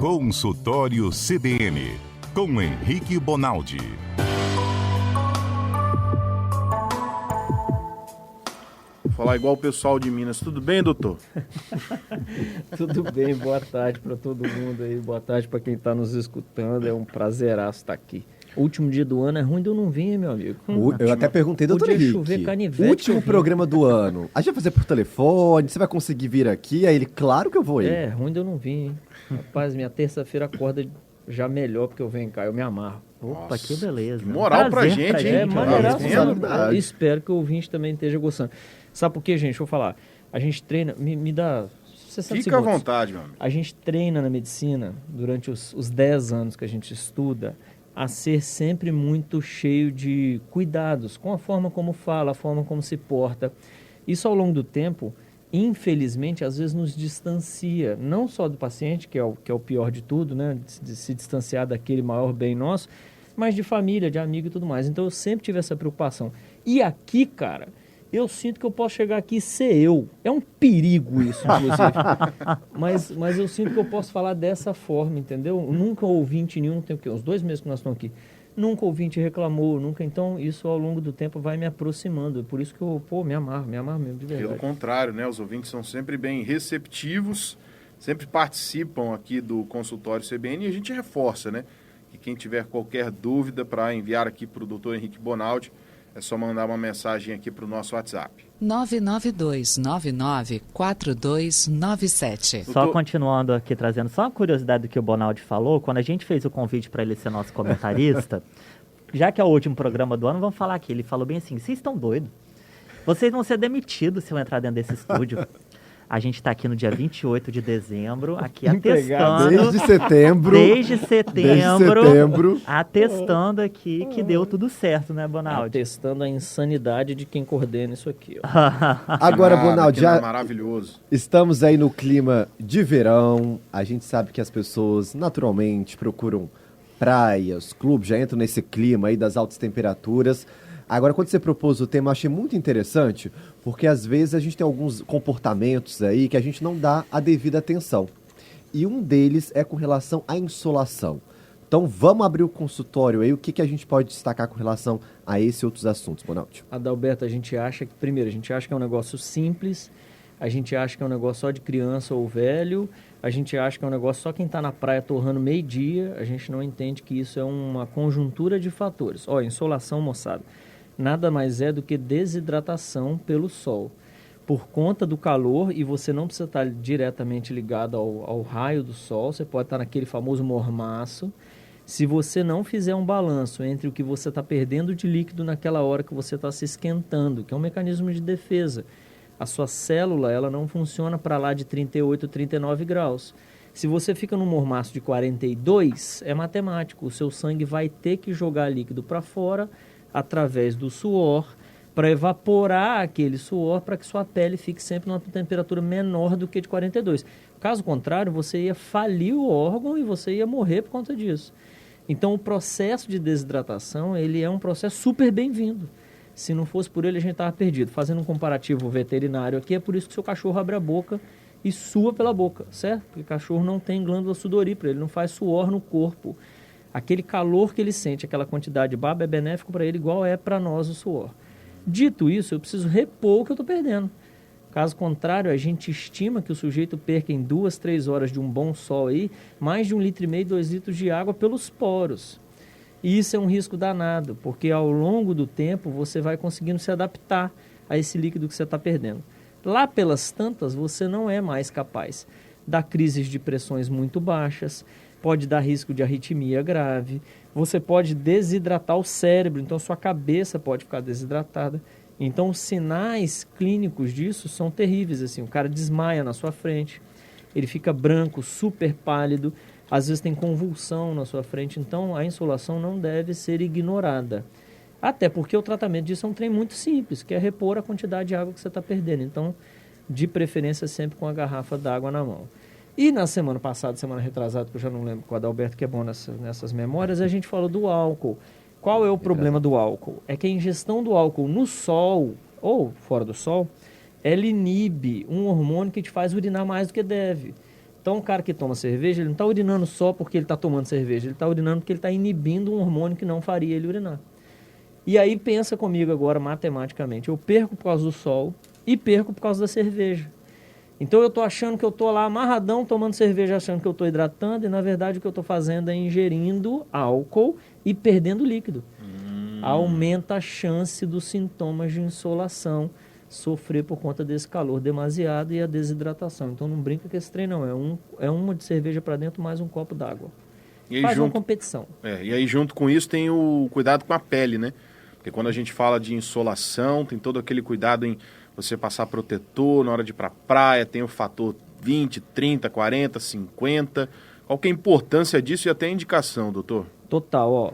Consultório CBN, com Henrique Bonaldi. Vou falar igual o pessoal de Minas. Tudo bem, doutor? Tudo bem, boa tarde para todo mundo aí, boa tarde para quem está nos escutando, é um prazeraço estar aqui. O último dia do ano é ruim de eu não vir, meu amigo. Eu até perguntei, doutor Podia Henrique, chover canivete, último programa do ano, a gente vai fazer por telefone, você vai conseguir vir aqui? Aí ele, claro que eu vou ir. É, ruim de eu não vir, hein? Rapaz, minha terça-feira acorda já melhor porque eu venho cá, eu me amarro. Opa, Nossa, que beleza. que moral pra gente, hein? É maneiraço, responsabilidade. espero que o ouvinte também esteja gostando. Sabe por quê, gente? Deixa eu falar. A gente treina, me dá 60 Fica à segundos. vontade, meu amigo. A gente treina na medicina, durante os 10 anos que a gente estuda, a ser sempre muito cheio de cuidados, com a forma como fala, a forma como se porta. Isso ao longo do tempo, infelizmente, às vezes nos distancia, não só do paciente, que é o pior de tudo, né? De se distanciar daquele maior bem nosso, mas de família, de amigo e tudo mais. Então eu sempre tive essa preocupação. E aqui, cara, eu sinto que eu posso chegar aqui e ser eu. É um perigo isso, inclusive. mas eu sinto que eu posso falar dessa forma, entendeu? Nunca ouvinte nenhum, tem o quê? Uns 2 meses que nós estamos aqui. Nunca ouvinte reclamou, nunca. Então, isso ao longo do tempo vai me aproximando. Por isso que eu, me amarro mesmo, de verdade. Pelo contrário, né? Os ouvintes são sempre bem receptivos, sempre participam aqui do consultório CBN e a gente reforça, né? Que quem tiver qualquer dúvida para enviar aqui para o doutor Henrique Bonaldi, é só mandar uma mensagem aqui para o nosso WhatsApp. 992994297. Só continuando aqui, trazendo só uma curiosidade do que o Bonaldi falou, quando a gente fez o convite para ele ser nosso comentarista, já que é o último programa do ano, vamos falar aqui. Ele falou bem assim, vocês estão doidos? Vocês vão ser demitidos se eu entrar dentro desse estúdio. A gente está aqui no dia 28 de dezembro, aqui atestando... Desde setembro, atestando aqui que deu tudo certo, né, Bonaldi? Atestando a insanidade de quem coordena isso aqui, ó. Agora, Bonaldi, já maravilhoso. estamos aí no clima de verão, a gente sabe que as pessoas naturalmente procuram praias, clubes, já entram nesse clima aí das altas temperaturas. Agora, quando você propôs o tema, eu achei muito interessante, porque às vezes a gente tem alguns comportamentos aí que a gente não dá a devida atenção. E um deles é com relação à insolação. Então, vamos abrir o consultório aí, o que a gente pode destacar com relação a esse e outros assuntos, Bonaldi? Adalberto, a gente acha que é um negócio simples, a gente acha que é um negócio só de criança ou velho, a gente acha que é um negócio só quem está na praia torrando meio-dia, a gente não entende que isso é uma conjuntura de fatores. Ó, insolação, moçada, nada mais é do que desidratação pelo sol. Por conta do calor, e você não precisa estar diretamente ligado ao raio do sol, você pode estar naquele famoso mormaço. Se você não fizer um balanço entre o que você está perdendo de líquido naquela hora que você está se esquentando, que é um mecanismo de defesa, a sua célula ela não funciona para lá de 38, 39 graus. Se você fica num mormaço de 42, é matemático, o seu sangue vai ter que jogar líquido para fora, através do suor, para evaporar aquele suor para que sua pele fique sempre numa temperatura menor do que de 42. Caso contrário, você ia falir o órgão e você ia morrer por conta disso. Então, o processo de desidratação, ele é um processo super bem-vindo. Se não fosse por ele, a gente estava perdido. Fazendo um comparativo veterinário aqui, é por isso que seu cachorro abre a boca e sua pela boca, certo? Porque o cachorro não tem glândula sudorípara, ele não faz suor no corpo. Aquele calor que ele sente, aquela quantidade de baba é benéfico para ele, igual é para nós o suor. Dito isso, eu preciso repor o que eu estou perdendo. Caso contrário, a gente estima que o sujeito perca em 2, 3 horas de um bom sol aí, mais de 1,5 litro, 2 litros de água pelos poros. E isso é um risco danado, porque ao longo do tempo você vai conseguindo se adaptar a esse líquido que você está perdendo. Lá pelas tantas, você não é mais capaz. Dá crises de pressões muito baixas, pode dar risco de arritmia grave, você pode desidratar o cérebro, então sua cabeça pode ficar desidratada. Então os sinais clínicos disso são terríveis, assim, o cara desmaia na sua frente, ele fica branco, super pálido, às vezes tem convulsão na sua frente, então a insolação não deve ser ignorada. Até porque o tratamento disso é um trem muito simples, que é repor a quantidade de água que você está perdendo. Então, de preferência sempre com a garrafa d'água na mão. E na semana passada, semana retrasada, que eu já não lembro com o Adalberto, que é bom nessas memórias, a gente falou do álcool. Qual é o problema do álcool? É que a ingestão do álcool no sol, ou fora do sol, ela inibe um hormônio que te faz urinar mais do que deve. Então, o cara que toma cerveja, ele não está urinando só porque ele está tomando cerveja, ele está urinando porque ele está inibindo um hormônio que não faria ele urinar. E aí, pensa comigo agora, matematicamente, eu perco por causa do sol e perco por causa da cerveja. Então, eu estou achando que eu estou lá amarradão, tomando cerveja, achando que eu estou hidratando, e na verdade o que eu estou fazendo é ingerindo álcool e perdendo líquido. Aumenta a chance dos sintomas de insolação sofrer por conta desse calor demasiado e a desidratação. Então não brinca com esse trem não, é uma de cerveja para dentro mais um copo d'água. Faz uma competição. E aí junto com isso tem o cuidado com a pele, né? Porque quando a gente fala de insolação, tem todo aquele cuidado em você passar protetor na hora de ir para a praia, tem o fator 20, 30, 40, 50. Qual que é a importância disso e até a indicação, doutor? Total, ó.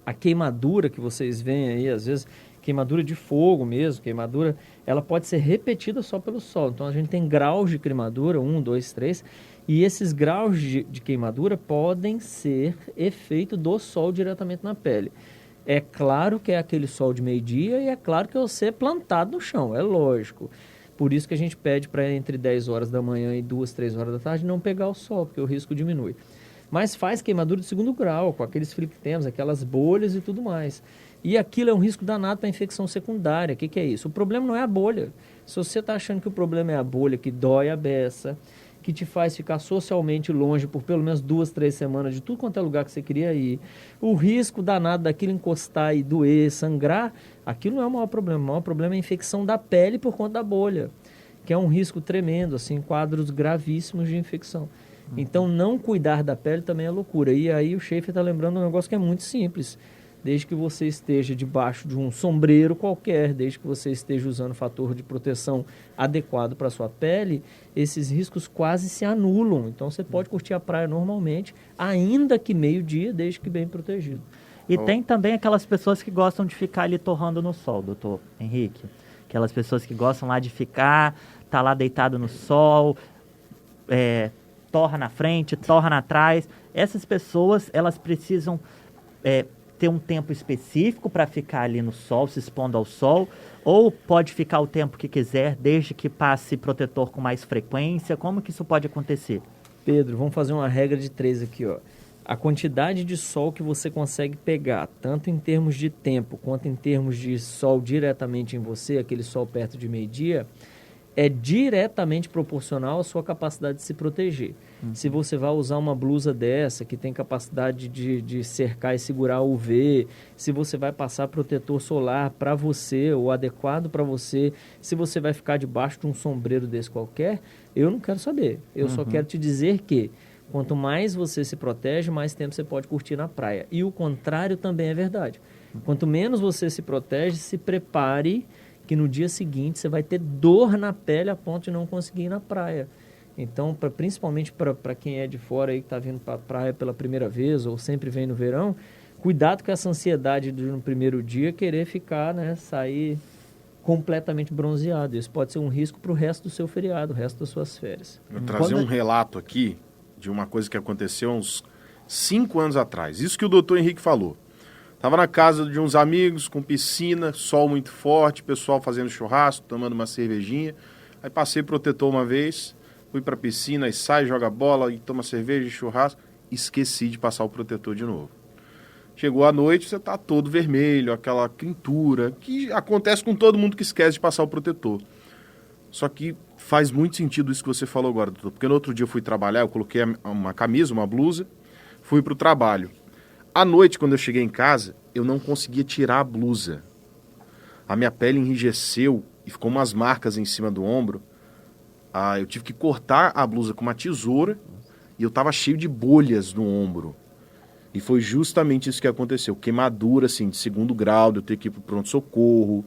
A queimadura que vocês veem aí, às vezes, queimadura de fogo mesmo, queimadura, ela pode ser repetida só pelo sol. Então, a gente tem graus de queimadura, 1, 2, 3, e esses graus de queimadura podem ser efeito do sol diretamente na pele. É claro que é aquele sol de meio-dia e é claro que é você plantado no chão, é lógico. Por isso que a gente pede para entre 10 horas da manhã e 2, 3 horas da tarde não pegar o sol, porque o risco diminui. Mas faz queimadura de segundo grau, com aqueles flictemas, aquelas bolhas e tudo mais. E aquilo é um risco danado para infecção secundária. O que é isso? O problema não é a bolha. Se você está achando que o problema é a bolha que dói a beça, que te faz ficar socialmente longe por pelo menos 2, 3 semanas de tudo quanto é lugar que você queria ir, o risco danado daquilo encostar e doer, sangrar, aquilo não é o maior problema. O maior problema é a infecção da pele por conta da bolha, que é um risco tremendo, assim, quadros gravíssimos de infecção. Então, não cuidar da pele também é loucura. E aí o Schaefer está lembrando um negócio que é muito simples. Desde que você esteja debaixo de um sombreiro qualquer, desde que você esteja usando fator de proteção adequado para a sua pele, esses riscos quase se anulam. Então, você pode curtir a praia normalmente, ainda que meio-dia, desde que bem protegido. E tem também aquelas pessoas que gostam de ficar ali torrando no sol, doutor Henrique. Aquelas pessoas que gostam lá de ficar, tá lá deitado no sol, torra na frente, torra atrás. Essas pessoas, elas precisam ter um tempo específico para ficar ali no sol, se expondo ao sol, ou pode ficar o tempo que quiser, desde que passe protetor com mais frequência? Como que isso pode acontecer? Pedro, vamos fazer uma regra de 3 aqui, ó. A quantidade de sol que você consegue pegar, tanto em termos de tempo, quanto em termos de sol diretamente em você, aquele sol perto de meio-dia, é diretamente proporcional à sua capacidade de se proteger. Se você vai usar uma blusa dessa, que tem capacidade de cercar e segurar o UV, se você vai passar protetor solar para você, ou adequado para você, se você vai ficar debaixo de um sombreiro desse qualquer, eu não quero saber. Eu só quero te dizer que quanto mais você se protege, mais tempo você pode curtir na praia. E o contrário também é verdade. Quanto menos você se protege, se prepare que no dia seguinte você vai ter dor na pele a ponto de não conseguir ir na praia. Então, principalmente para quem é de fora e que está vindo para a praia pela primeira vez ou sempre vem no verão, cuidado com essa ansiedade de no primeiro dia querer ficar, sair completamente bronzeado. Isso pode ser um risco para o resto do seu feriado, o resto das suas férias. Vou trazer um relato aqui de uma coisa que aconteceu uns 5 anos atrás. Isso que o doutor Henrique falou. Estava na casa de uns amigos, com piscina, sol muito forte, pessoal fazendo churrasco, tomando uma cervejinha. Aí passei protetor uma vez, fui para a piscina, e sai, joga bola, e toma cerveja e churrasco. Esqueci de passar o protetor de novo. Chegou a noite, você está todo vermelho, aquela quentura, que acontece com todo mundo que esquece de passar o protetor. Só que faz muito sentido isso que você falou agora, doutor, porque no outro dia eu fui trabalhar, eu coloquei uma camisa, uma blusa, fui para o trabalho. À noite, quando eu cheguei em casa, eu não conseguia tirar a blusa. A minha pele enrijeceu e ficou umas marcas em cima do ombro. Eu tive que cortar a blusa com uma tesoura e eu estava cheio de bolhas no ombro. E foi justamente isso que aconteceu. Queimadura, assim, de 2º grau, de eu ter que ir para o pronto-socorro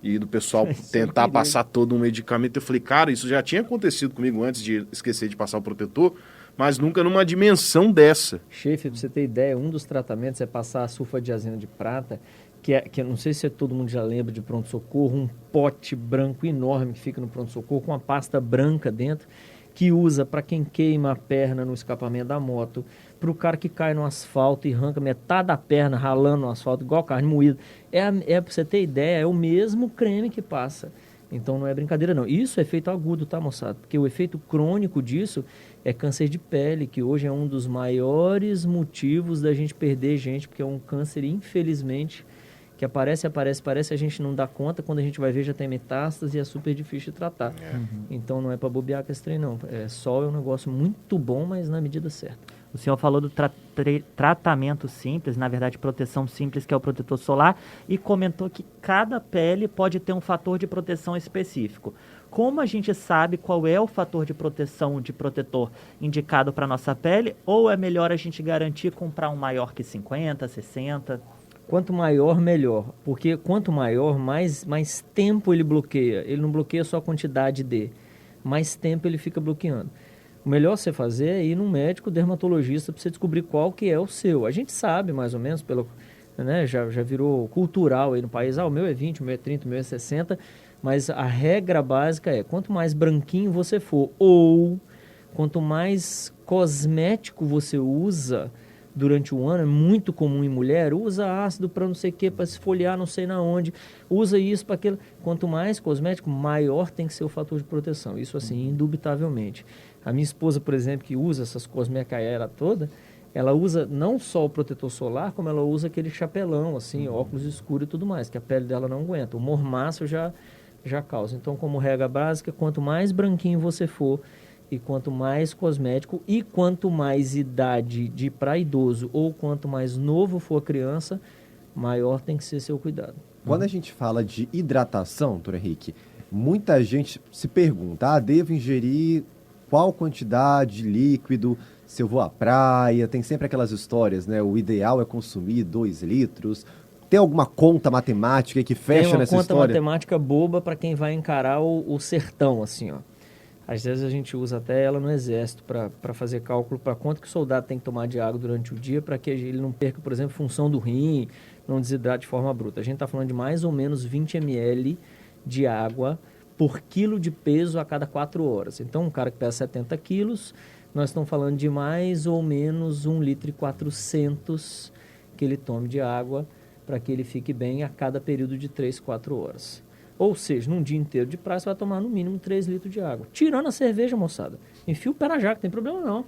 e do pessoal tentar passar todo um medicamento. Eu falei, cara, isso já tinha acontecido comigo antes de esquecer de passar o protetor, mas nunca numa dimensão dessa. Chefe, para você ter ideia, um dos tratamentos é passar a sulfadiazina de prata, que não sei se todo mundo já lembra de pronto-socorro, um pote branco enorme que fica no pronto-socorro com uma pasta branca dentro, que usa para quem queima a perna no escapamento da moto, para o cara que cai no asfalto e arranca metade da perna ralando no asfalto, igual carne moída. Para você ter ideia, é o mesmo creme que passa. Então não é brincadeira não. Isso é efeito agudo, tá, moçada? Porque o efeito crônico disso é câncer de pele, que hoje é um dos maiores motivos da gente perder gente, porque é um câncer, infelizmente, que aparece, a gente não dá conta, quando a gente vai ver já tem metástase e é super difícil de tratar. Então não é para bobear com esse trem não. Sol é um negócio muito bom, mas na medida certa. O senhor falou do tratamento simples, na verdade proteção simples, que é o protetor solar, e comentou que cada pele pode ter um fator de proteção específico. Como a gente sabe qual é o fator de proteção de protetor indicado para a nossa pele, ou é melhor a gente garantir comprar um maior que 50, 60? Quanto maior, melhor. Porque quanto maior, mais tempo ele bloqueia. Ele não bloqueia só a quantidade de, mais tempo ele fica bloqueando. O melhor você fazer é ir num médico dermatologista para você descobrir qual que é o seu. A gente sabe, mais ou menos, né, já virou cultural aí no país. O meu é 20, o meu é 30, o meu é 60. Mas a regra básica é, quanto mais branquinho você for, ou quanto mais cosmético você usa durante o ano, é muito comum em mulher, usa ácido para não sei o que, para esfoliar não sei na onde, usa isso para aquilo. Quanto mais cosmético, maior tem que ser o fator de proteção. Isso assim, indubitavelmente. A minha esposa, por exemplo, que usa essas cosmecaiera toda, ela usa não só o protetor solar, como ela usa aquele chapelão, assim, óculos escuros e tudo mais, que a pele dela não aguenta. O mormaço já causa. Então, como regra básica, quanto mais branquinho você for, e quanto mais cosmético, e quanto mais idade de para idoso, ou quanto mais novo for a criança, maior tem que ser seu cuidado. Quando a gente fala de hidratação, doutor Henrique, muita gente se pergunta, devo ingerir qual quantidade de líquido se eu vou à praia? Tem sempre aquelas histórias, né? O ideal é consumir 2 litros. Tem alguma conta matemática que fecha nessa história? Tem uma conta matemática boba para quem vai encarar o sertão, assim, ó. Às vezes a gente usa até ela no exército para fazer cálculo para quanto que o soldado tem que tomar de água durante o dia para que ele não perca, por exemplo, função do rim, não desidrate de forma bruta. A gente está falando de mais ou menos 20 ml de água por quilo de peso a cada 4 horas. Então, um cara que pesa 70 quilos, nós estamos falando de mais ou menos 1,4 litro que ele tome de água para que ele fique bem a cada período de 3, 4 horas. Ou seja, num dia inteiro de praia, você vai tomar no mínimo 3 litros de água. Tirando a cerveja, moçada. Enfia o pé na jaca, não tem problema não.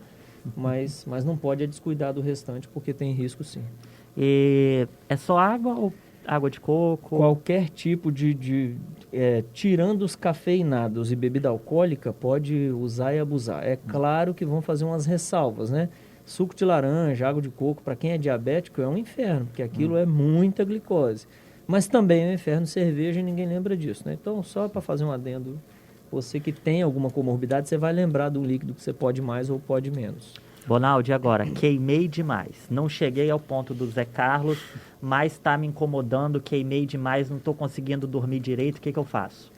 Mas não pode descuidar do restante, porque tem risco sim. E é só água ou água de coco? Qualquer tipo tirando os cafeinados e bebida alcoólica, pode usar e abusar. É claro que vão fazer umas ressalvas, né? Suco de laranja, água de coco, para quem é diabético, é um inferno, porque aquilo é muita glicose. Mas também é um inferno cerveja e ninguém lembra disso, né? Então, só para fazer um adendo, você que tem alguma comorbidade, você vai lembrar do líquido que você pode mais ou pode menos. Bonaldi, agora, queimei demais. Não cheguei ao ponto do Zé Carlos, mas está me incomodando, queimei demais, não estou conseguindo dormir direito, o que eu faço?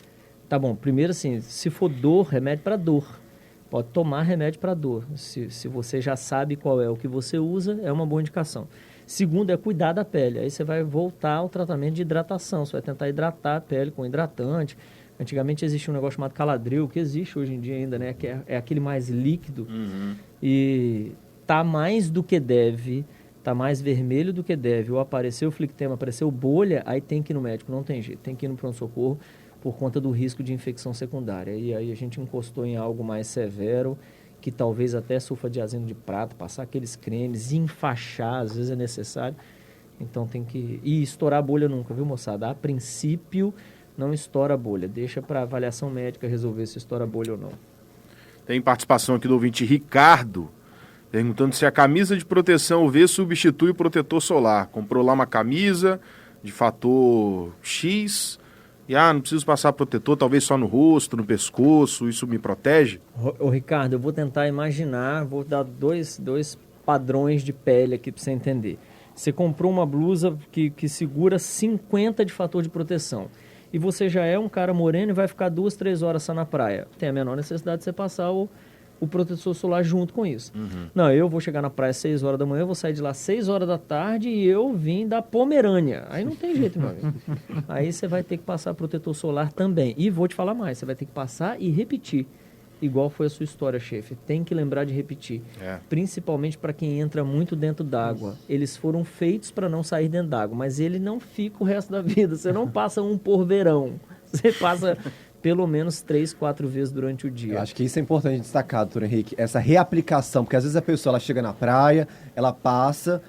Tá bom, primeiro assim, se for dor, remédio para dor. Pode tomar remédio para dor. Se você já sabe qual é o que você usa, é uma boa indicação. Segundo é cuidar da pele. Aí você vai voltar ao tratamento de hidratação. Você vai tentar hidratar a pele com hidratante. Antigamente existia um negócio chamado Caladril, que existe hoje em dia ainda, né? Que é aquele mais líquido. E tá mais do que deve, tá mais vermelho do que deve. Ou apareceu o flictema, apareceu bolha, aí tem que ir no médico. Não tem jeito. Tem que ir no pronto-socorro por conta do risco de infecção secundária. E aí a gente encostou em algo mais severo, que talvez até sulfadiazino de prata, passar aqueles cremes, enfaixar, às vezes é necessário. Então tem que... E estourar a bolha nunca, viu, moçada? A princípio, não estoura a bolha. Deixa para avaliação médica resolver se estoura a bolha ou não. Tem participação aqui do ouvinte Ricardo, perguntando se a camisa de proteção UV substitui o protetor solar. Comprou lá uma camisa de fator X... E não preciso passar protetor, talvez só no rosto, no pescoço, isso me protege? Ô Ricardo, eu vou tentar imaginar, vou dar dois padrões de pele aqui para você entender. Você comprou uma blusa que segura 50 de fator de proteção. E você já é um cara moreno e vai ficar 2, 3 horas só na praia. Tem a menor necessidade de você passar o protetor solar junto com isso. Não, eu vou chegar na praia às 6 horas da manhã, eu vou sair de lá às 6 horas da tarde e eu vim da Pomerânia. Aí não tem jeito, meu amigo. Aí você vai ter que passar protetor solar também. E vou te falar mais, você vai ter que passar e repetir. Igual foi a sua história, chefe. Tem que lembrar de repetir. Principalmente para quem entra muito dentro d'água. Eles foram feitos para não sair dentro d'água, mas ele não fica o resto da vida. Você não passa um por verão. Você passa pelo menos 3, 4 vezes durante o dia. Eu acho que isso é importante destacar, doutor Henrique, essa reaplicação, porque às vezes a pessoa ela chega na praia, ela passa,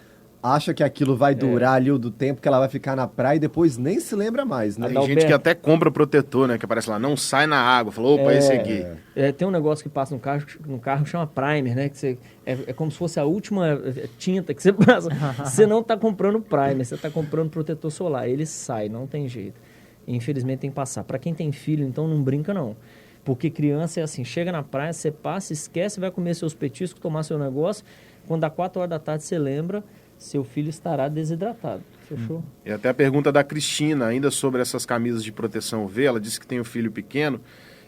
acha que aquilo vai durar ali o do tempo que ela vai ficar na praia e depois nem se lembra mais, né? Tem gente que até compra protetor, né? Que aparece lá, não sai na água. Falou, opa, esse aqui. Tem um negócio que passa no carro que chama primer, né? Que você, é como se fosse a última tinta que você passa. Você não está comprando primer, você está comprando protetor solar. Ele sai, não tem jeito. Infelizmente tem que passar. Para quem tem filho, então não brinca não. Porque criança é assim, chega na praia, você passa, esquece, vai comer seus petiscos, tomar seu negócio. Quando dá 4 horas da tarde, você lembra, seu filho estará desidratado. Fechou? E até a pergunta da Cristina, ainda sobre essas camisas de proteção UV, ela disse que tem um filho pequeno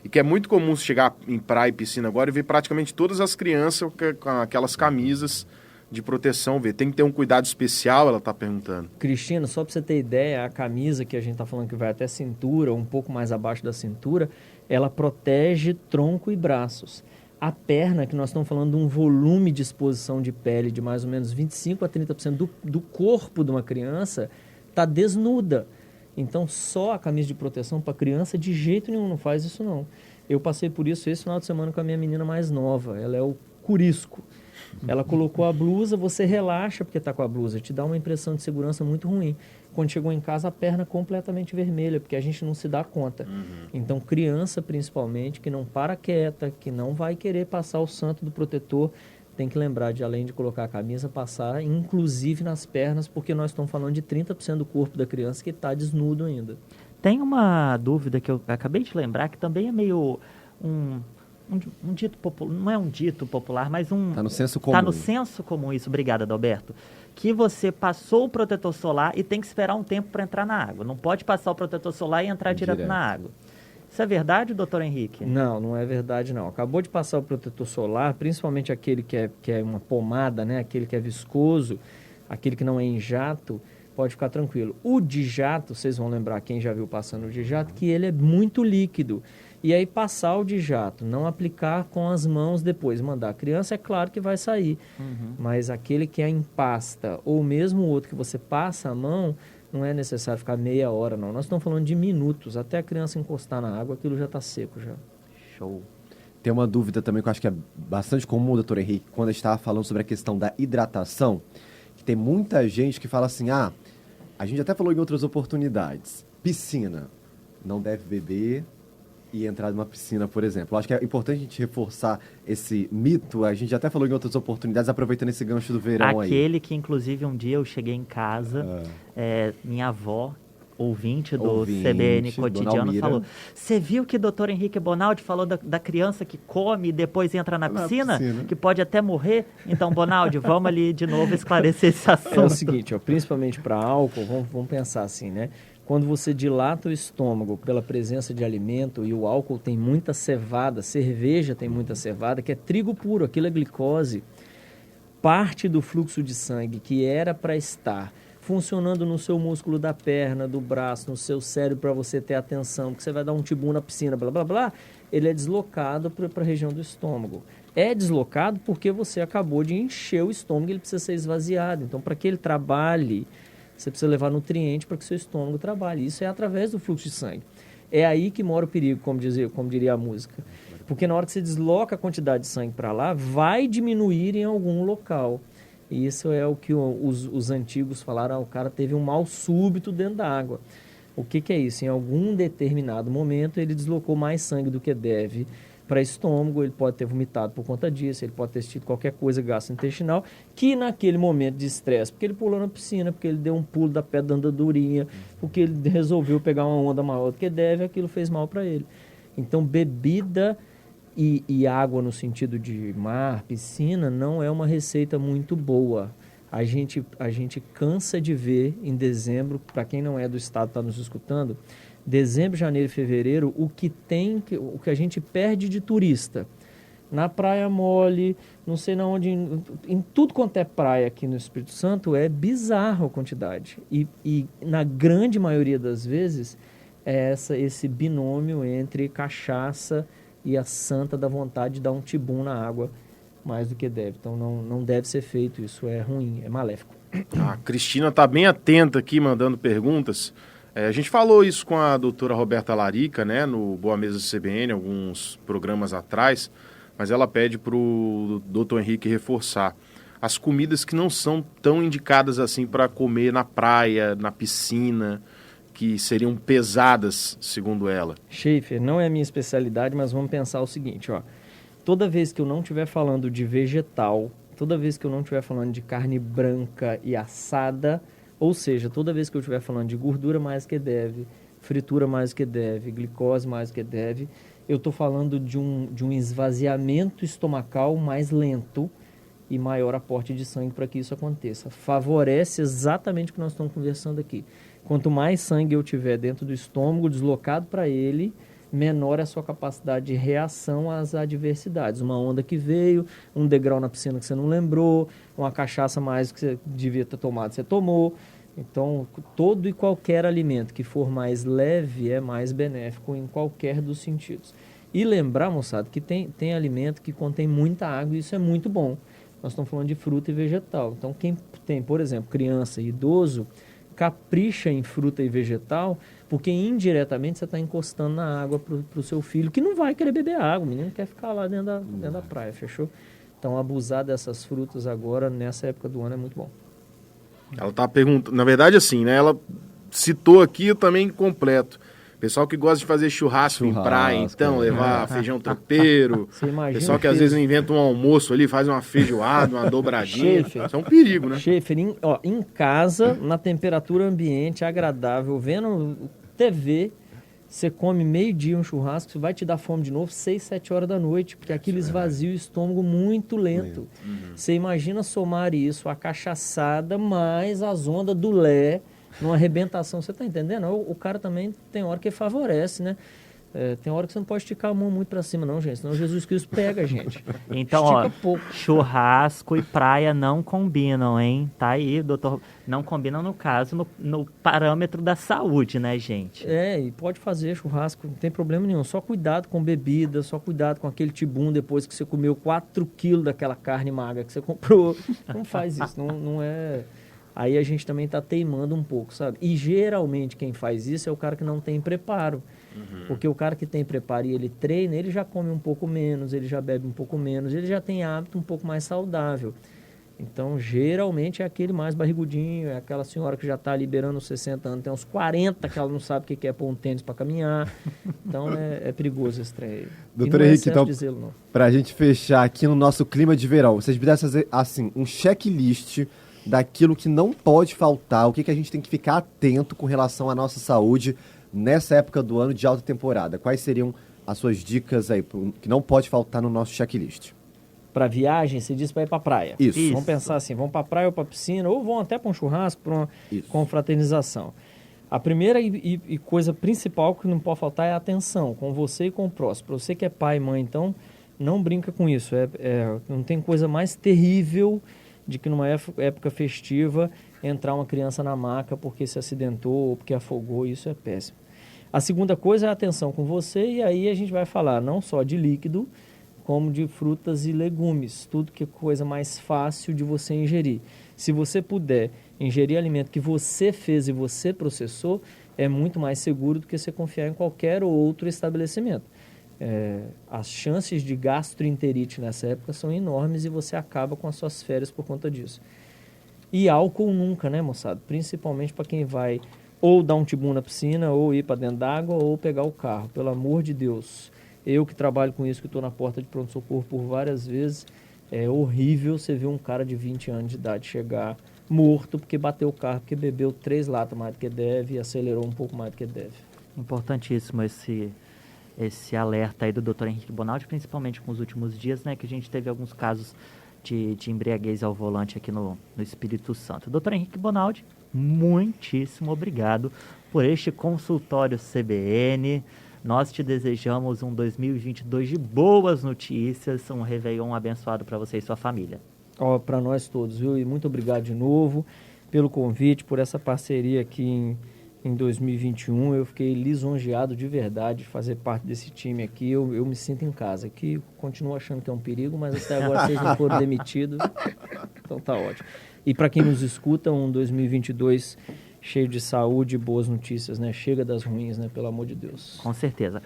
e que é muito comum chegar em praia e piscina agora e ver praticamente todas as crianças com aquelas camisas de proteção UV. Tem que ter um cuidado especial, ela está perguntando. Cristina, só para você ter ideia, a camisa que a gente está falando que vai até a cintura, um pouco mais abaixo da cintura, ela protege tronco e braços. A perna, que nós estamos falando de um volume de exposição de pele de mais ou menos 25 a 30% do corpo de uma criança, está desnuda. Então, só a camisa de proteção para criança, de jeito nenhum, não faz isso não. Eu passei por isso esse final de semana com a minha menina mais nova, ela é o curisco. Ela colocou a blusa, você relaxa porque está com a blusa, te dá uma impressão de segurança muito ruim. Quando chegou em casa, a perna completamente vermelha, porque a gente não se dá conta. Então, criança principalmente, que não para quieta, que não vai querer passar o santo do protetor, tem que lembrar de, além de colocar a camisa, passar inclusive nas pernas, porque nós estamos falando de 30% do corpo da criança que está desnudo ainda. Tem uma dúvida que eu acabei de lembrar, que também é meio um dito popular, não é um dito popular, mas Tá no senso comum. Tá no senso comum isso, obrigado, Adalberto. Que você passou o protetor solar e tem que esperar um tempo para entrar na água. Não pode passar o protetor solar e entrar direto na água. Isso é verdade, doutor Henrique? Não, não é verdade não. Acabou de passar o protetor solar, principalmente aquele que é uma pomada, né? Aquele que é viscoso, aquele que não é em jato, pode ficar tranquilo. O de jato, vocês vão lembrar, quem já viu passando o de jato, que ele é muito líquido. E aí passar o de jato, não aplicar com as mãos depois, mandar a criança, é claro que vai sair. Mas aquele que é em pasta, ou mesmo o outro que você passa a mão, não é necessário ficar meia hora, não. Nós estamos falando de minutos, até a criança encostar na água, aquilo já está seco já. Show. Tem uma dúvida também que eu acho que é bastante comum, doutor Henrique, quando a gente estava falando sobre a questão da hidratação, que tem muita gente que fala assim, a gente até falou em outras oportunidades, piscina, não deve beber e entrar numa piscina, por exemplo. Eu acho que é importante a gente reforçar esse mito, a gente até falou em outras oportunidades, aproveitando esse gancho do verão aí. Aquele que, inclusive, um dia eu cheguei em casa, minha avó, ouvinte do CBN Cotidiano, falou, você viu que o doutor Henrique Bonaldi falou da criança que come e depois entra na piscina, que pode até morrer? Então, Bonaldi, vamos ali de novo esclarecer esse assunto. É o seguinte, principalmente para álcool, vamos pensar assim, né? Quando você dilata o estômago pela presença de alimento e o álcool tem muita cevada, cerveja tem muita cevada, que é trigo puro, aquilo é glicose, parte do fluxo de sangue que era para estar funcionando no seu músculo da perna, do braço, no seu cérebro para você ter atenção, porque você vai dar um tibum na piscina, blá, blá, blá, ele é deslocado para a região do estômago. É deslocado porque você acabou de encher o estômago, ele precisa ser esvaziado. Então, para que ele trabalhe, você precisa levar nutriente para que seu estômago trabalhe. Isso é através do fluxo de sangue. É aí que mora o perigo, como diria a música. Porque na hora que você desloca a quantidade de sangue para lá, vai diminuir em algum local. E isso é o que os antigos falaram, o cara teve um mal súbito dentro da água. O que é isso? Em algum determinado momento, ele deslocou mais sangue do que deve para estômago, ele pode ter vomitado por conta disso, ele pode ter tido qualquer coisa gastrointestinal, que naquele momento de estresse, porque ele pulou na piscina, porque ele deu um pulo da pedra da andadurinha, porque ele resolveu pegar uma onda maior do que deve, aquilo fez mal para ele. Então, bebida e água no sentido de mar, piscina, não é uma receita muito boa. A gente cansa de ver em dezembro, para quem não é do estado está nos escutando, dezembro, janeiro e fevereiro, o que a gente perde de turista. Na Praia Mole, não sei na onde, em tudo quanto é praia aqui no Espírito Santo, é bizarro a quantidade. E na grande maioria das vezes, é esse binômio entre cachaça e a santa da vontade de dar um tibum na água mais do que deve. Então não deve ser feito, isso é ruim, é maléfico. A Cristina está bem atenta aqui, mandando perguntas. A gente falou isso com a doutora Roberta Larica, né, no Boa Mesa CBN, alguns programas atrás, mas ela pede para o doutor Henrique reforçar as comidas que não são tão indicadas assim para comer na praia, na piscina, que seriam pesadas, segundo ela. Schaefer, não é a minha especialidade, mas vamos pensar o seguinte, ó. Toda vez que eu não estiver falando de vegetal, toda vez que eu não estiver falando de carne branca e assada, ou seja, toda vez que eu estiver falando de gordura mais que deve, fritura mais que deve, glicose mais que deve, eu estou falando de um esvaziamento estomacal mais lento e maior aporte de sangue para que isso aconteça. Favorece exatamente o que nós estamos conversando aqui. Quanto mais sangue eu tiver dentro do estômago, deslocado para ele, menor é a sua capacidade de reação às adversidades. Uma onda que veio, um degrau na piscina que você não lembrou, uma cachaça mais que você devia ter tomado, você tomou. Então, todo e qualquer alimento que for mais leve é mais benéfico em qualquer dos sentidos. E lembrar, moçada, que tem alimento que contém muita água e isso é muito bom. Nós estamos falando de fruta e vegetal. Então, quem tem, por exemplo, criança e idoso, capricha em fruta e vegetal, porque indiretamente você está encostando na água para o seu filho, que não vai querer beber água, o menino quer ficar lá dentro da praia, fechou? Então, abusar dessas frutas agora, nessa época do ano, é muito bom. Ela está perguntando, na verdade assim, né, ela citou aqui eu também completo. Pessoal que gosta de fazer churrasco em praia, então, levar feijão tropeiro. Pessoal que às vezes inventa um almoço ali, faz uma feijoada, uma dobradinha. Schaefer, isso é um perigo, né? Schaefer, em casa, na temperatura ambiente agradável, vendo TV, você come meio-dia um churrasco, você vai te dar fome de novo 6, 7 horas da noite, porque aquilo esvazia o estômago muito lento. Você imagina somar isso, a cachaçada, mais as ondas do Lé, numa arrebentação, você está entendendo? O cara também tem hora que favorece, né? Tem hora que você não pode esticar a mão muito para cima não, gente, senão Jesus Cristo pega a gente. Então, ó, churrasco e praia não combinam, hein? Tá aí, doutor. Não combinam, no caso, no parâmetro da saúde, né, gente? E pode fazer churrasco, não tem problema nenhum. Só cuidado com bebida, só cuidado com aquele tibum depois que você comeu 4 quilos daquela carne magra que você comprou. Não faz isso, não é... Aí a gente também está teimando um pouco, sabe? E geralmente quem faz isso é o cara que não tem preparo. Porque o cara que tem preparo e ele treina, ele já come um pouco menos, ele já bebe um pouco menos, ele já tem hábito um pouco mais saudável. Então, geralmente é aquele mais barrigudinho, é aquela senhora que já está liberando os 60 anos, tem uns 40 que ela não sabe o que é pôr um tênis para caminhar. Então, é perigoso esse trem aí. Doutor Henrique, então, para a gente fechar aqui no nosso clima de verão, vocês pudessem fazer, assim, um checklist daquilo que não pode faltar, o que a gente tem que ficar atento com relação à nossa saúde nessa época do ano de alta temporada. Quais seriam as suas dicas aí, que não pode faltar no nosso checklist? Para viagem, você diz para ir para praia. Isso. Vamos pensar assim, vão para praia ou para piscina, ou vão até para um churrasco, para uma confraternização. A primeira e coisa principal que não pode faltar é a atenção, com você e com o próximo. Para você que é pai e mãe, então, não brinca com isso. Não tem coisa mais terrível de que numa época festiva entrar uma criança na maca porque se acidentou ou porque afogou, isso é péssimo. A segunda coisa é a atenção com você, e aí a gente vai falar não só de líquido, como de frutas e legumes, tudo que é coisa mais fácil de você ingerir. Se você puder ingerir alimento que você fez e você processou, é muito mais seguro do que você confiar em qualquer outro estabelecimento. As chances de gastroenterite nessa época são enormes e você acaba com as suas férias por conta disso. E álcool nunca, né, moçada? Principalmente para quem vai ou dar um tibum na piscina, ou ir para dentro d'água, ou pegar o carro. Pelo amor de Deus. Eu que trabalho com isso, que estou na porta de pronto-socorro por várias vezes, é horrível você ver um cara de 20 anos de idade chegar morto porque bateu o carro, porque bebeu 3 latas mais do que deve e acelerou um pouco mais do que deve. Importantíssimo esse alerta aí do Dr. Henrique Bonaldi, principalmente com os últimos dias, né, que a gente teve alguns casos de embriaguez ao volante aqui no Espírito Santo. Dr. Henrique Bonaldi, muitíssimo obrigado por este consultório CBN. Nós te desejamos um 2022 de boas notícias, um Réveillon abençoado para você e sua família. Para nós todos, viu? E muito obrigado de novo pelo convite, por essa parceria aqui em 2021. Eu fiquei lisonjeado de verdade de fazer parte desse time aqui. Eu me sinto em casa. Aqui continuo achando que é um perigo, mas até agora vocês não foram demitidos. Então tá ótimo. E para quem nos escuta, um 2022 cheio de saúde e boas notícias, né? Chega das ruins, né? Pelo amor de Deus. Com certeza.